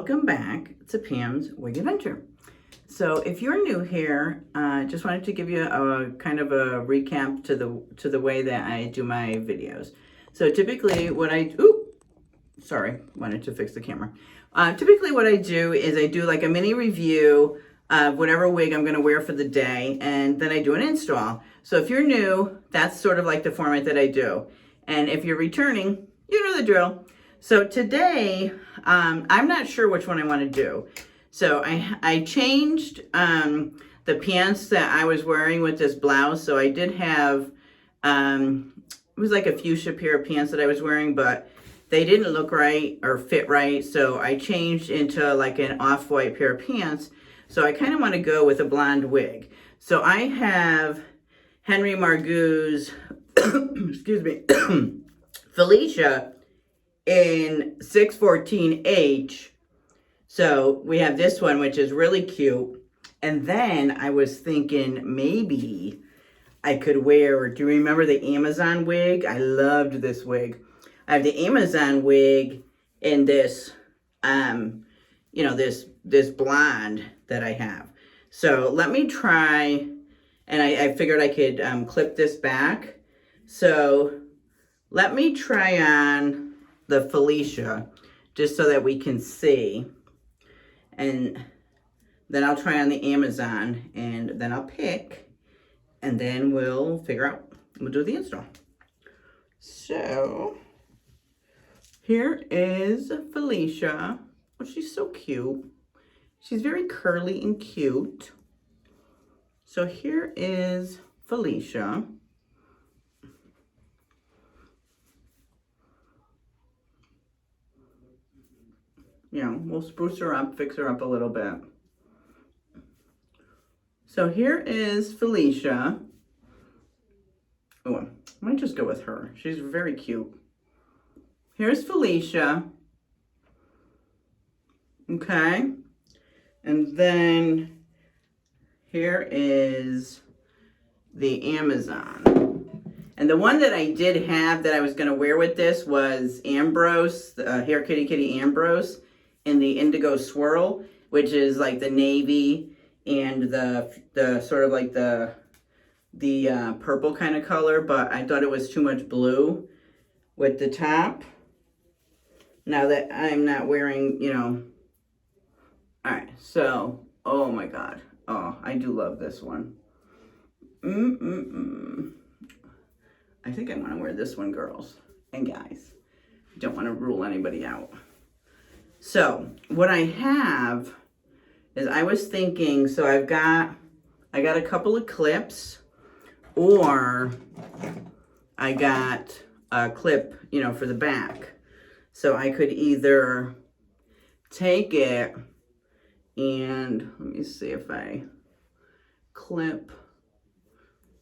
welcome back to Pam's Wig Adventure. So if you're new here, just wanted to give you a kind of a recap to the way that I do my videos. So typically what I wanted to fix the camera. Typically what I do is I do like a mini review of whatever wig I'm going to wear for the day, and then I do an install. So if you're new, that's sort of like the format that I do. And if you're returning, you know the drill. So today, I'm not sure which one I want to do. So I changed the pants that I was wearing with this blouse. So I did have, it was like a fuchsia pair of pants that I was wearing, but they didn't look right or fit right. So I changed into like an off-white pair of pants. So I kind of want to go with a blonde wig. So I have Henry Margu's, excuse me, Felicia in 614H. So we have this one, which is really cute. And then I was thinking maybe I could wear, do you remember the Amazon wig? I loved this wig. I have the Amazon wig in this, you know, this blonde that I have. So let me try, and I figured I could clip this back. So let me try on the Felicia, just so that we can see. And then I'll try on the Amazon, and then I'll pick, and then we'll figure out, we'll do the install. So here is Felicia. Oh, she's so cute. She's very curly and cute. So here is Felicia. You know, we'll spruce her up, fix her up a little bit. So here is Felicia. Oh, I might just go with her. She's very cute. Here's Felicia. Okay. And then here is the Amazon. And the one that I did have that I was going to wear with this was Ambrose, Hair Kitty Ambrose, in the indigo swirl, which is like the navy and the sort of like the purple kind of color, but I thought it was too much blue with the top. Now that I'm not wearing, you know. All right, so, oh my God. Oh, I do love this one. I think I want to wear this one, girls and guys. Don't want to rule anybody out. So what I have is, I was thinking, so I got a couple of clips, or I got a clip, you know, for the back. So I could either take it and, let me see if I clip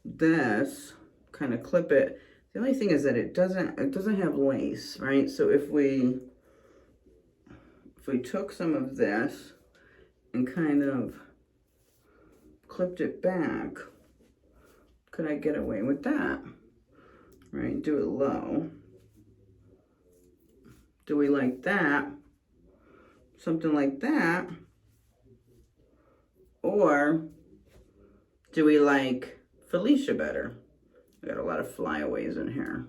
this, kind of clip it. The only thing is that it doesn't have lace, right? So if we took some of this and kind of clipped it back, could I get away with that? Right, do it low. Do we like that? Something like that? Or do we like Felicia better? I got a lot of flyaways in here.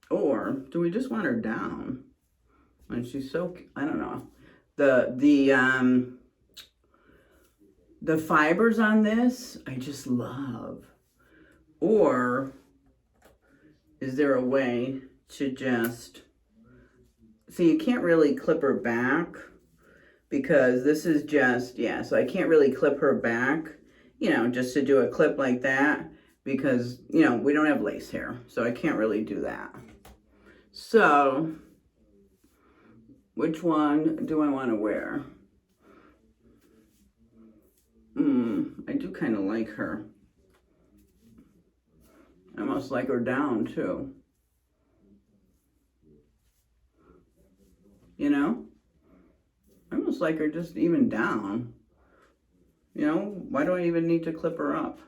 Or do we just want her down? And she's so, I don't know. The fibers on this, I just love. Or is there a way to just, see, you can't really clip her back because this is just, yeah, so I can't really clip her back, you know, just to do a clip like that because, you know, we don't have lace hair, so I can't really do that. So, which one do I want to wear? I do kind of like her. I almost like her down too. You know? I almost like her just even down. You know, why do I even need to clip her up?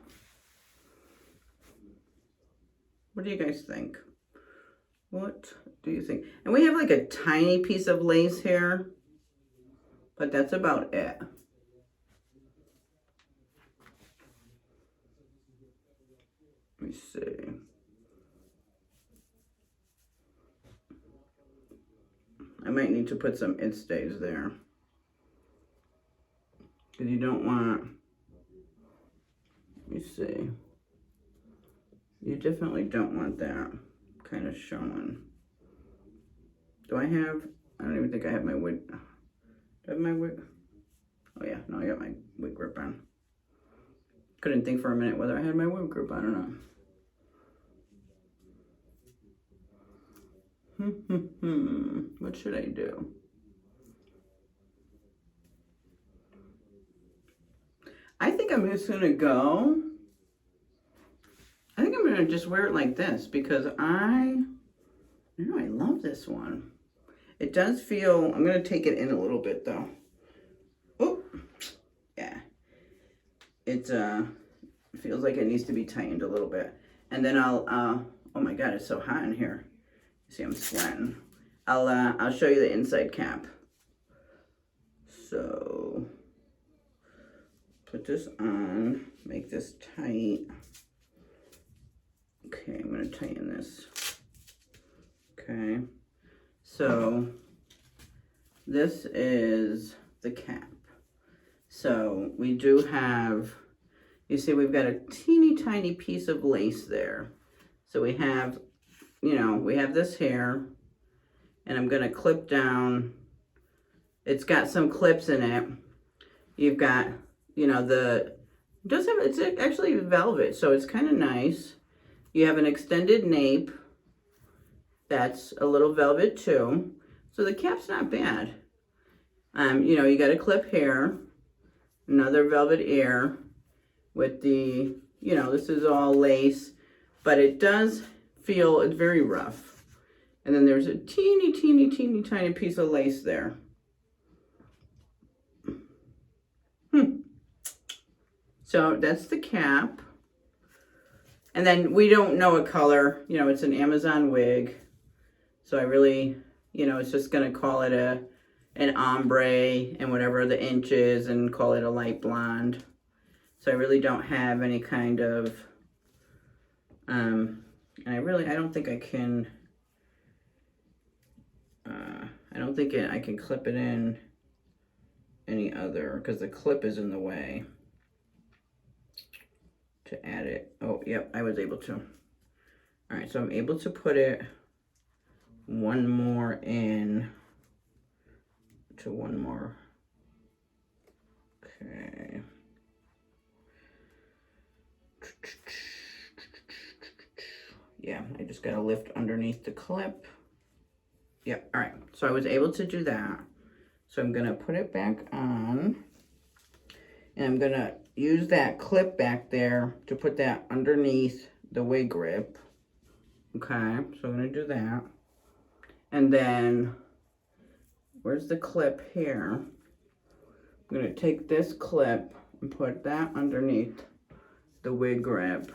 What do you guys think? What do you think? And we have like a tiny piece of lace here, but that's about it. Let me see. I might need to put some it stays there. Because you don't want, let me see. You definitely don't want that kind of showing. Do I have, I don't even think I have my wig. Do I have my wig? Oh yeah, no, I got my wig grip on. Couldn't think for a minute whether I had my wig grip on or not. What should I do? I think I'm just gonna go. I think I'm gonna just wear it like this because I love this one. It does feel, I'm gonna take it in a little bit though. Oh, yeah. It feels like it needs to be tightened a little bit. And then I'll, oh my God, it's so hot in here. See, I'm sweating. I'll show you the inside cap. So, put this on, make this tight. Okay, I'm gonna tighten this. Okay, so this is the cap. So we do have, you see we've got a teeny tiny piece of lace there. So we have, you know, we have this here, and I'm gonna clip down. It's got some clips in it. You've got, you know, it's actually velvet, so it's kind of nice. You have an extended nape. That's a little velvet too. So the cap's not bad. You know, you got a clip here, another velvet ear with the, you know, this is all lace, but it does feel, it's very rough. And then there's a teeny tiny piece of lace there. So that's the cap. And then we don't know a color, you know, it's an Amazon wig. So I really, you know, it's just gonna call it an ombre and whatever the inch is and call it a light blonde. So I really don't have any kind of, and I don't think I can, I can clip it in any other, because the clip is in the way to add it. Oh, yep, I was able to. All right, so I'm able to put it one more in to one more. Okay. Yeah, I just gotta lift underneath the clip. Yep, all right, so I was able to do that. So I'm gonna put it back on, and I'm gonna use that clip back there to put that underneath the wig grip. Okay, so I'm gonna do that. And then, where's the clip here? I'm gonna take this clip and put that underneath the wig grip.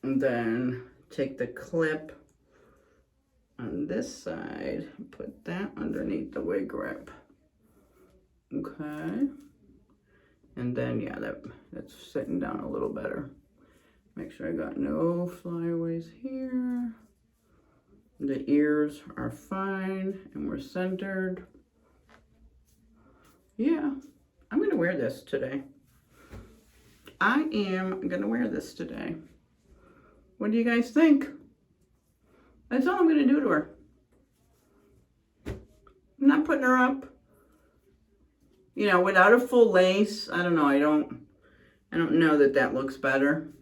And then take the clip on this side, put that underneath the wig grip. Okay. And then, yeah, that's sitting down a little better. Make sure I got no flyaways here. The ears are fine and we're centered. Yeah, I'm gonna wear this today. I am gonna wear this today. What do you guys think? That's all I'm gonna do to her. I'm not putting her up. You know, without a full lace, I don't know, I don't know that looks better.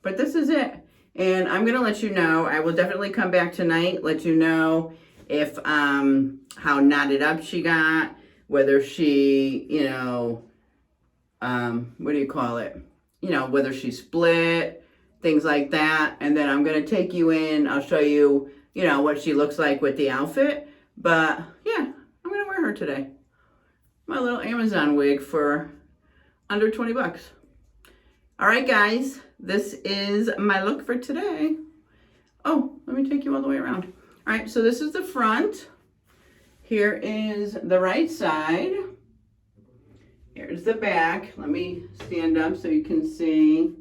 But this is it. And I'm gonna let you know, I will definitely come back tonight, let you know if, how knotted up she got, whether she, you know, what do you call it? You know, whether she split, things like that. And then I'm gonna take you in, I'll show you, you know, what she looks like with the outfit. But yeah, I'm gonna wear her today. My little Amazon wig for under 20 bucks. All right, guys, this is my look for today. Oh, let me take you all the way around. All right, so this is the front. Here is the right side. Here's the back. Let me stand up so you can see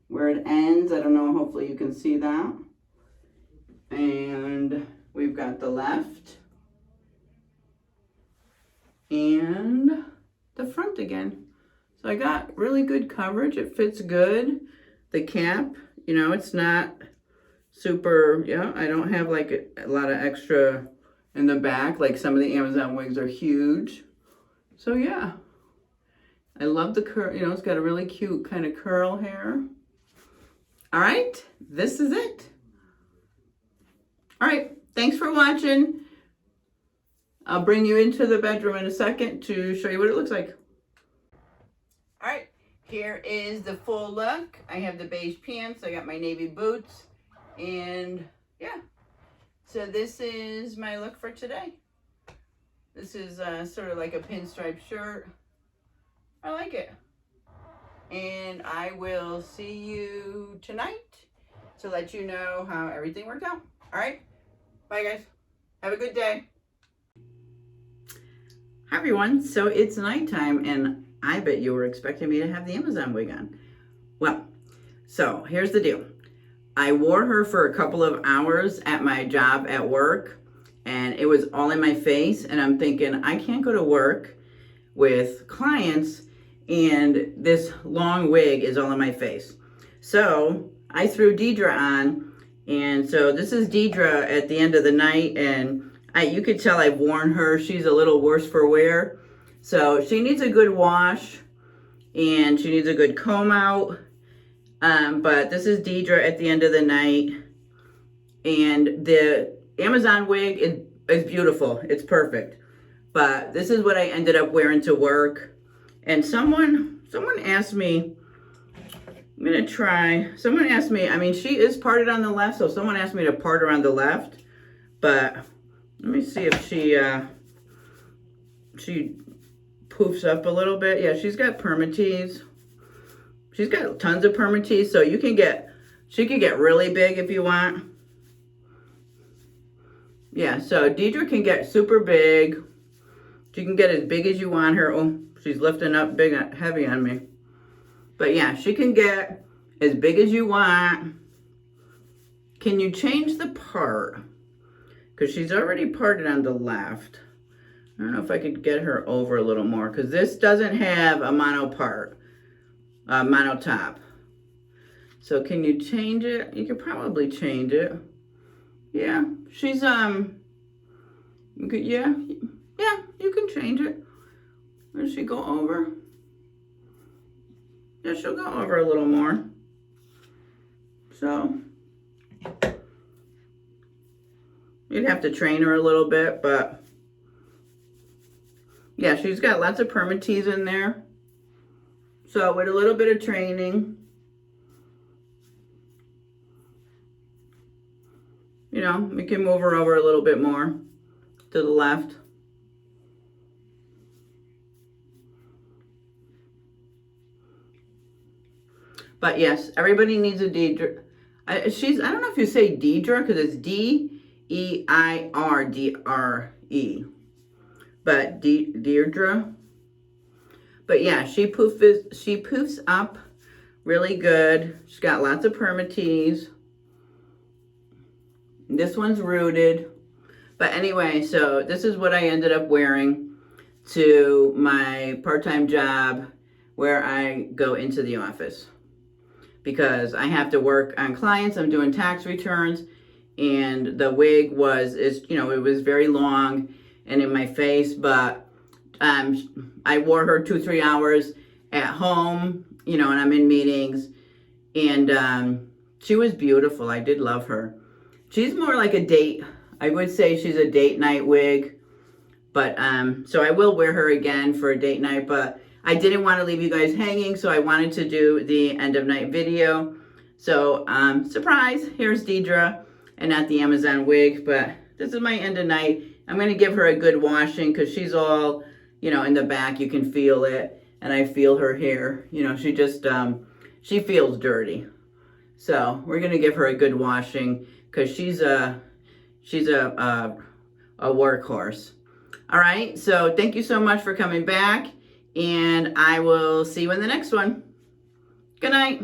where it ends. I don't know, hopefully you can see that. And we've got the left and the front again. So I got really good coverage. It fits good. The cap, you know, it's not super, yeah, I don't have like a lot of extra in the back. Like some of the Amazon wigs are huge. So yeah, I love the curl, you know, it's got a really cute kind of curl hair. All right, this is it. All right, thanks for watching. I'll bring you into the bedroom in a second to show you what it looks like. All right, here is the full look. I have the beige pants, I got my navy boots, and yeah. So this is my look for today. This is sort of like a pinstripe shirt. I like it. And I will see you tonight to let you know how everything worked out. All right, bye guys. Have a good day. Hi everyone, so it's nighttime and I bet you were expecting me to have the Amazon wig on. Well, so here's the deal. I wore her for a couple of hours at my job at work and it was all in my face and I'm thinking I can't go to work with clients and this long wig is all in my face. So I threw Deidre on, and so this is Deidre at the end of the night, and you could tell I've worn her. She's a little worse for wear. So she needs a good wash and she needs a good comb out. But this is Deidre at the end of the night. And the Amazon wig is beautiful. It's perfect. But this is what I ended up wearing to work. And someone asked me, I'm gonna try, someone asked me, I mean, she is parted on the left, so someone asked me to part her on the left, but let me see if she poofs up a little bit. Yeah, she's got permatease. She's got tons of permatease, so you can get, she can get really big if you want. Yeah, so Deidre can get super big. She can get as big as you want her. Oh, she's lifting up big, heavy on me. But yeah, she can get as big as you want. Can you change the part? Because she's already parted on the left. I don't know if I could get her over a little more because this doesn't have a mono part, mono top. So can you change it? You could probably change it. Yeah, she's, yeah, you can change it. Where does she go over? Yeah, she'll go over a little more. So, you'd have to train her a little bit, but yeah, she's got lots of permatease in there. So, with a little bit of training, you know, we can move her over a little bit more to the left. But yes, everybody needs a Deidre. I don't know if you say Deidre because it's D-E-I-R-D-R-E. But Deirdre. But yeah, she poofs up really good. She's got lots of permatease. This one's rooted. But anyway, so this is what I ended up wearing to my part-time job where I go into the office. Because I have to work on clients, I'm doing tax returns, and the wig you know, it was very long and in my face, but I wore her 2-3 hours at home, you know, and I'm in meetings, and she was beautiful. I did love her. She's more like a date, I would say she's a date night wig, but so I will wear her again for a date night, but I didn't want to leave you guys hanging, so I wanted to do the end of night video. So, surprise, here's Deidre, and not the Amazon wig, but this is my end of night. I'm going to give her a good washing because she's all, you know, in the back, you can feel it, and I feel her hair. You know, she just, she feels dirty. So we're gonna give her a good washing because she's a workhorse. All right, so thank you so much for coming back, and I will see you in the next one. Good night.